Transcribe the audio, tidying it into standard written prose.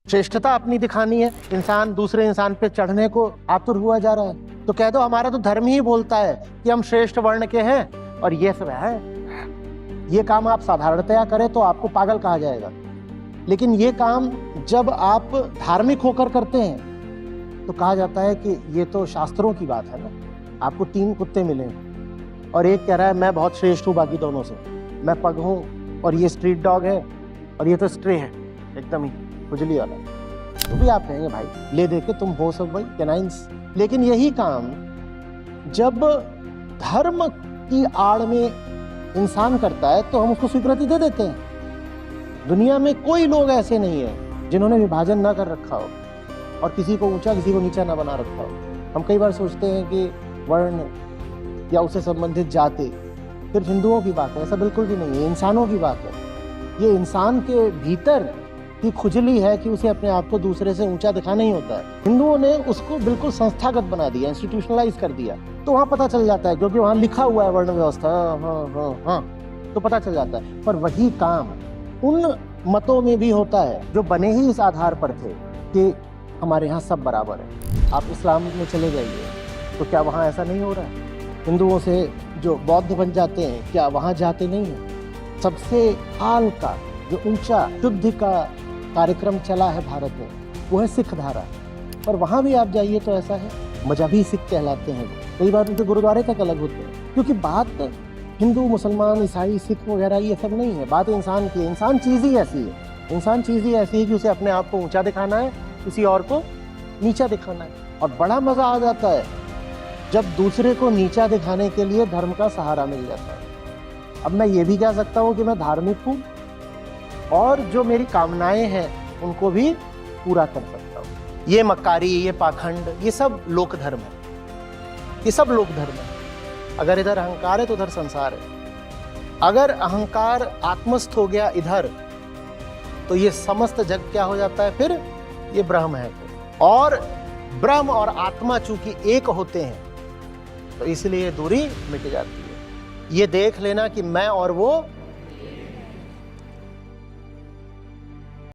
श्रेष्ठता अपनी दिखानी है, इंसान दूसरे इंसान पे चढ़ने को आतुर हुआ जा रहा है, तो कह दो हमारा तो धर्म ही बोलता है कि हम श्रेष्ठ वर्ण के हैं और ये सब है। ये काम आप साधारणतया करें तो आपको पागल कहा जाएगा, लेकिन ये काम जब आप धार्मिक होकर करते हैं तो कहा जाता है कि ये तो शास्त्रों की बात है ना। आपको 3 कुत्ते मिले और एक कह रहा है मैं बहुत श्रेष्ठ हूँ बाकी दोनों से, मैं पग हूँ और ये स्ट्रीट डॉग है और ये तो स्ट्रे है एकदम ही खुजली वाला, तो भी आप कहेंगे भाई ले दे के तुम हो सब भाई कैनाइंस। लेकिन यही काम जब धर्म की आड़ में इंसान करता है तो हम उसको स्वीकृति दे देते हैं। दुनिया में कोई लोग ऐसे नहीं है जिन्होंने विभाजन ना कर रखा हो और किसी को ऊंचा किसी को नीचा ना बना रखा हो। हम कई बार सोचते हैं कि वर्ण या उससे संबंधित जाति सिर्फ हिंदुओं की बात है, ऐसा बिल्कुल भी नहीं है, इंसानों की बात है। ये इंसान के भीतर की खुजली है कि उसे अपने आप को दूसरे से ऊंचा दिखाना ही होता है। हिंदुओं ने उसको बिल्कुल संस्थागत बना दिया, इंस्टीट्यूशनलाइज कर दिया, तो वहां पता चल जाता है क्योंकि वहां लिखा हुआ है वर्ण व्यवस्था, हाँ, तो पता चल जाता है। पर वही काम उन मतों में भी होता है जो बने ही इस आधार पर थे कि हमारे यहाँ सब बराबर है। आप इस्लाम में चले जाइए तो क्या वहाँ ऐसा नहीं हो रहा है? हिंदुओं से जो बौद्ध बन जाते हैं क्या वहाँ जाते नहीं हैं? सबसे हाल का जो ऊंचा शुद्धि का कार्यक्रम चला है भारत में वो है सिख धारा, पर वहाँ भी आप जाइए तो ऐसा है, मजहबी सिख कहलाते हैं। कई बार उनके गुरुद्वारे तक अलग होते हैं, क्योंकि बात हिंदू मुसलमान ईसाई सिख वगैरह ये सब नहीं है, बात इंसान की है। इंसान चीज़ ही ऐसी है, इंसान चीज़ ही ऐसी है कि उसे अपने आप को ऊंचा दिखाना है, किसी और को नीचा दिखाना है। और बड़ा मज़ा आ जाता है जब दूसरे को नीचा दिखाने के लिए धर्म का सहारा मिल जाता है। अब मैं ये भी कह सकता हूँ कि मैं धार्मिक हूँ और जो मेरी कामनाएं हैं उनको भी पूरा कर सकता हूँ। ये मक्कारी, ये पाखंड, ये सब लोक धर्म है, ये सब लोक धर्म है। अगर इधर अहंकार है तो उधर संसार है। अगर अहंकार आत्मस्थ हो गया इधर तो ये समस्त जग क्या हो जाता है? फिर ये ब्रह्म है। और ब्रह्म और आत्मा चूंकि एक होते हैं तो इसलिए दूरी मिट जाती है। ये देख लेना कि मैं और वो